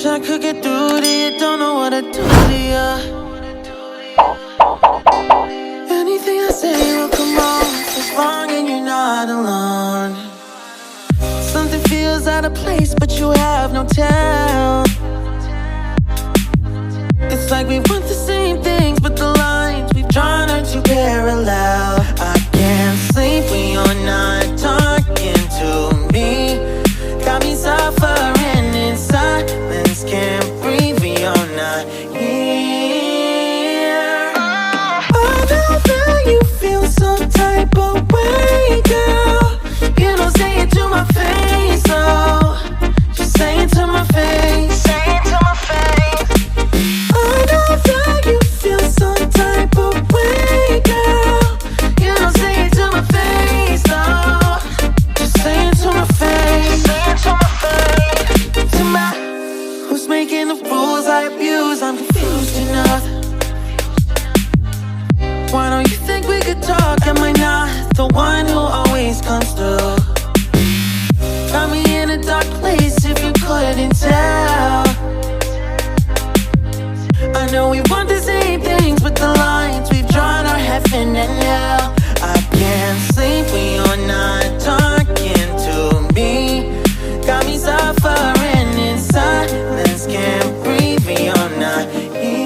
I could get through to you, don't know what to do to you. Anything I say will come off as wrong and you're not alone. Something feels out of place but you have no tell. It's like we want the same things but the lines we've drawn are too parallel. I can't sleep when you're not talking to me. Got me suffering in silence, can't breathe when you're not here. I know that you feel some type of way, girl. You don't say it to my face, oh. Just say it to my face. Say it to my face. I know that you feel some type of way, girl. You don't say it to my face, oh. Just say it to my face. Say it to my face. To my, who's making the rules I abuse? I'm confused enough. Why don't you think we could talk? Am I not the one who always comes through? Got me in a dark place if you couldn't tell. I know we want the same things, but the lines we've drawn are heaven and hell. I can't sleep when you're not talking to me. Got me suffering in silence, can't breathe when you're not here.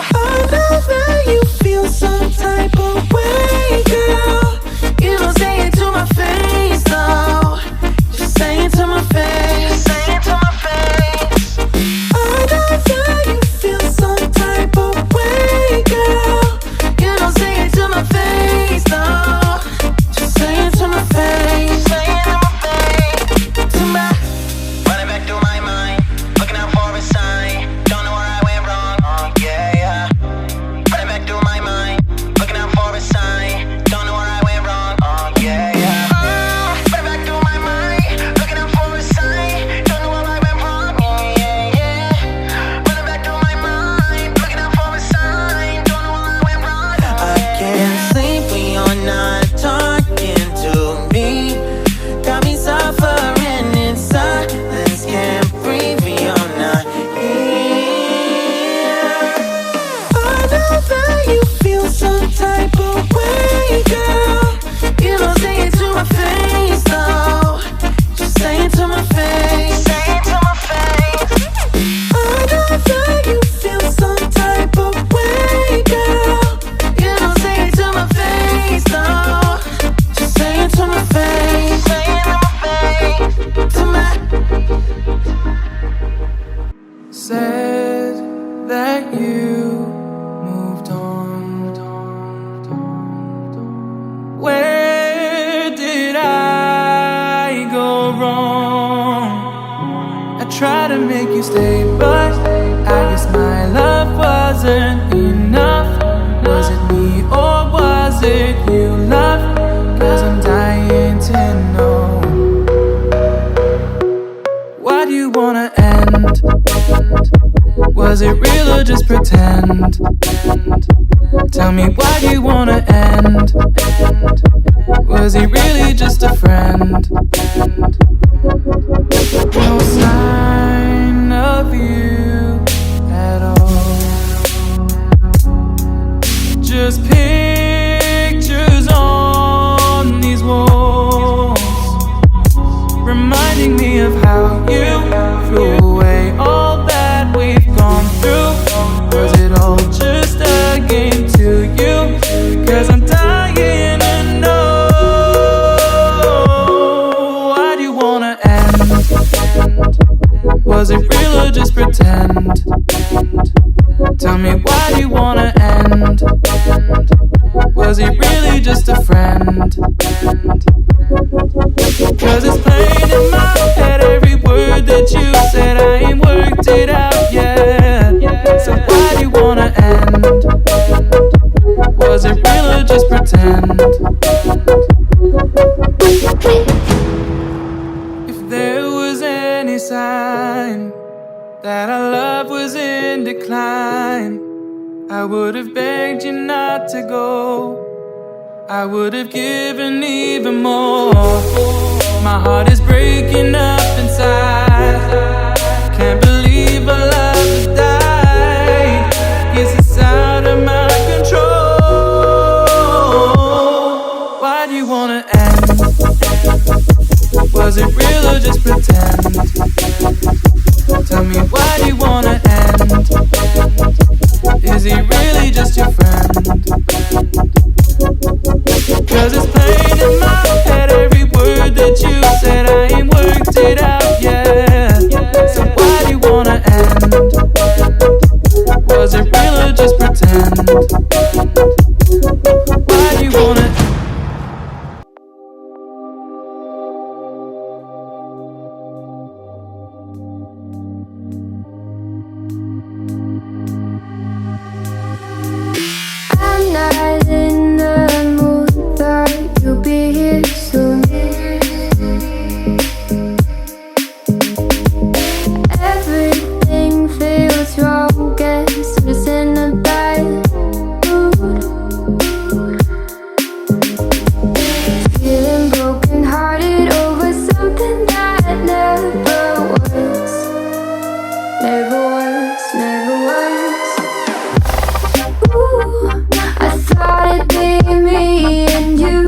I know that you feel some type of way, girl. You don't say it to my face, though. Just say it to my face. Say it to my face. I know that you feel some type of way, girl. You don't say it to my face, though. Just say it to my face. Say it to my face. To my, running back through my mind, looking out for a sign. Don't know where I went wrong. Oh yeah, yeah. Running back through my mind, looking out for a sign. Don't know where I went wrong. Oh yeah, yeah. Running back through my mind, looking out for a sign. Don't know where I went wrong. Yeah, yeah, yeah. Running back through my mind, looking out for a sign. Don't know where I went wrong. I can't sleep when you're not talking to me. Got me suffering in silence, can't breathe when you're not here. I know that you feel some type of way, girl. You don't say it to my face, though. Just say it to my face. Say it to my face. I know that you feel some type of way, girl. You don't say it to my face, though. Just say it to my face. Say it to my face. To my, Said that you moved on. Where did I go wrong? I tried to make you stay, but I guess my love wasn't enough. Was it me or was it you, love? 'Cause I'm dying to know. Why do you wanna end? Was it real or just pretend? Tell me, why do you wanna end? Was he really just a friend? No sign of you at all. Just pictures on these walls, reminding me of how you threw away all that we've gone through. Was it all just a game to you? 'Cause I'm dying to know. Why do you wanna end? Was it real or just pretend? Tell me, why do you wanna end? Was he really just a friend? 'Cause it's plain in my head, every word that you said, I ain't worked it out yet. So why do you wanna end? Was it real or just pretend? If there was any sign that our love was in decline, I would have begged you not to go. I would have given even more. My heart is breaking up inside. end? Was it real or just pretend? Tell me why do you wanna end? Is he really just your friend? Cause it's plain in my head, every word that you said, I ain't worked it out yet. So why do you wanna end? Was it real or just pretend? Why do you wanna I'm not in the mood, thought you'd be here soon. Everything feels wrong, guess I'm just in a bad mood. Feeling broken hearted over something that never was. Never was, never was. Ooh, I thought it'd be me and you.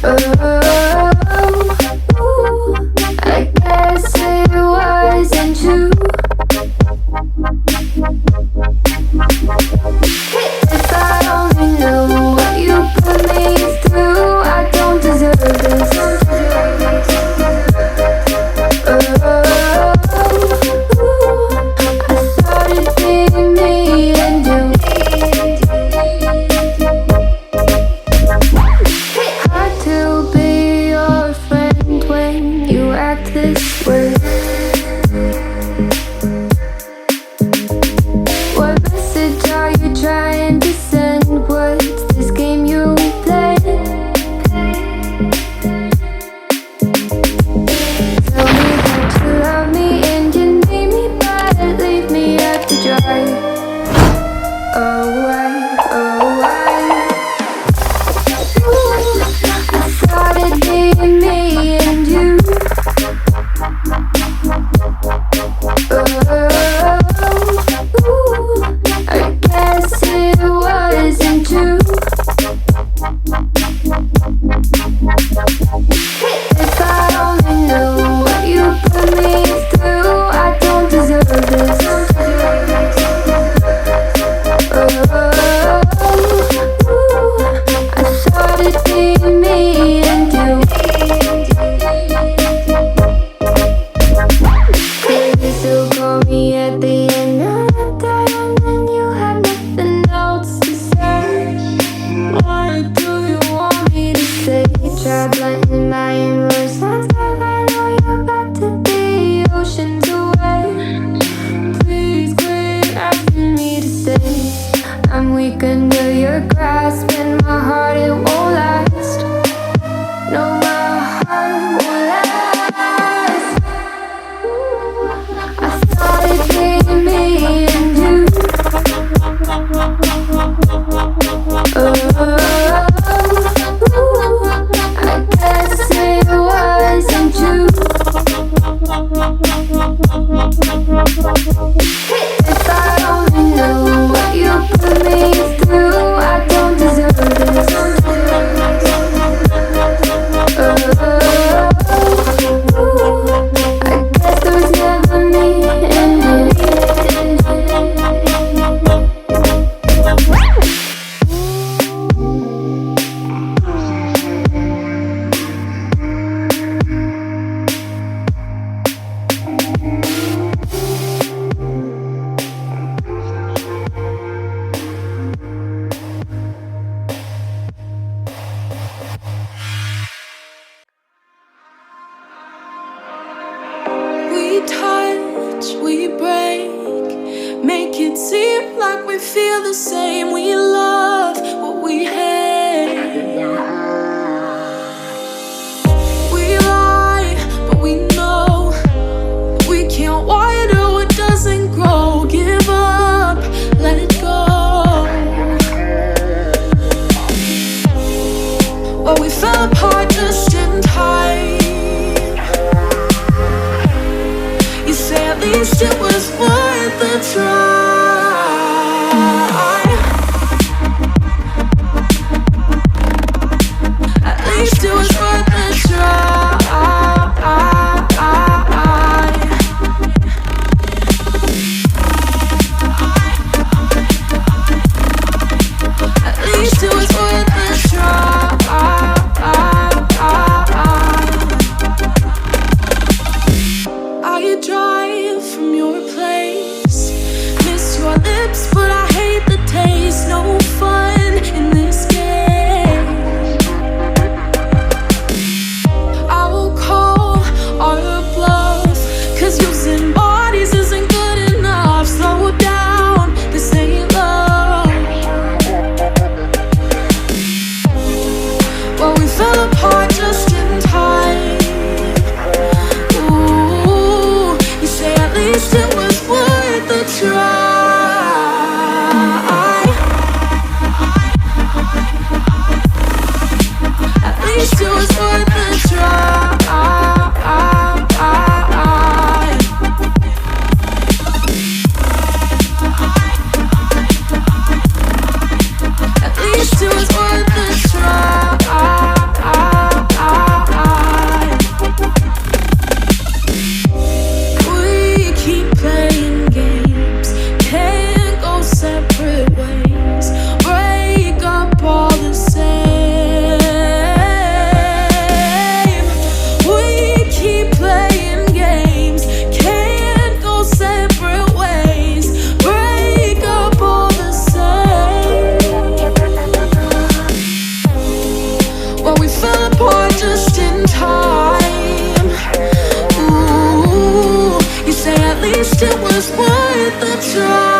Ooh, I guess it wasn't true. If I only knew what you put me through, I don't deserve this. I thought it'd be me and you. Hard to be your friend when you act this way. What message are you trying to send? What's this game you play? Tell me that you love me and you need me, but leave me at the dry. Oh, why? Ooh, I thought it'd be me and you. Ooh, I guess it wasn't true. If I only knew what you put me through, I don't deserve this. I thought it'd be me and you. Could you still call me at the end of the day and then you have nothing else to say? What do you want me to say? Try blending my inverse lines, I know you're about to be oceans away. Please quit asking me to stay. I'm weak under your grasp and my heart, it won't last. No, my heart won't last. I thought it'd be me and you. I guess it wasn't true. If I only knew what you put me through, I don't deserve this. I guess there was never me and you. We touch, we break, make it seem like we feel the same. We love what we hate. We lie, but we know we can't water what doesn't grow. Give up, let it go. Well, we fell apart just in time. You say at least it was worth the try. least it was worth the try. At least it was worth the try. We keep playing games, can't go separate ways, break up all the same. We keep playing games, can't go separate ways, break up all the same. Well, we fell apart just in time. Ooh, you say at least it was worth the try.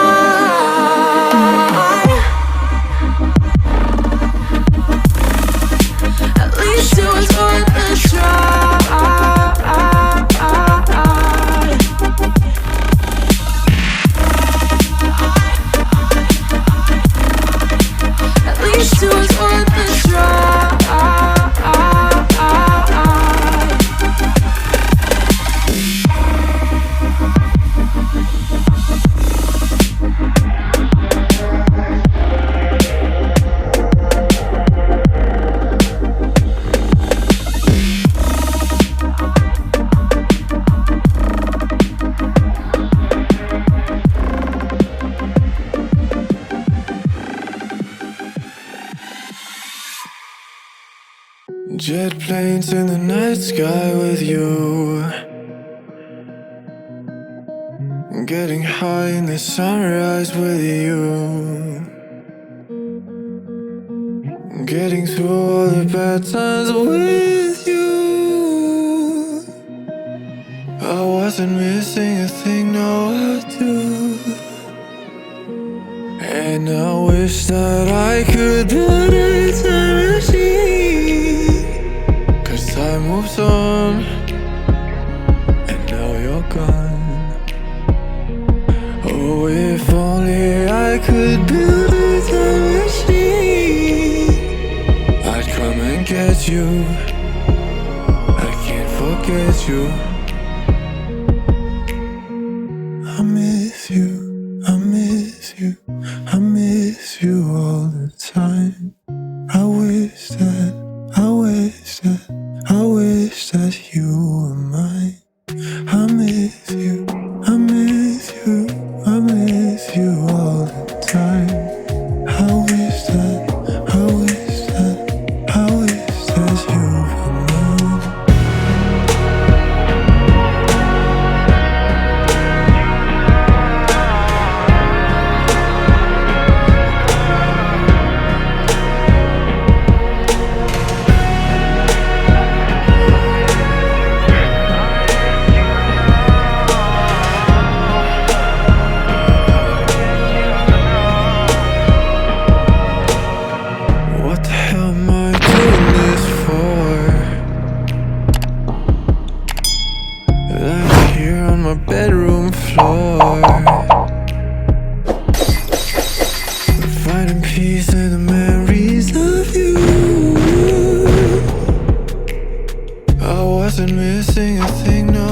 At least it was worth the try. At least it was worth the try. Jet planes in the night sky with you, getting high in the sunrise with you, getting through all the bad times with you. I wasn't missing a thing, no I do. And I wish that I could build a time machine, 'cause time moves on, and now you're gone. Oh, if only I could build a time machine, I'd come and get you. I can't forget you. I miss you, I miss you, I miss you all the time. I wish that, I wish that, I wish that you were mine. I miss you, I miss you, I miss you all the time. I wish that, I wish that, I wish that you were mine. What the hell am I doing this for? Lying here on my bedroom floor, finding peace in the memories of you. I wasn't missing a thing, no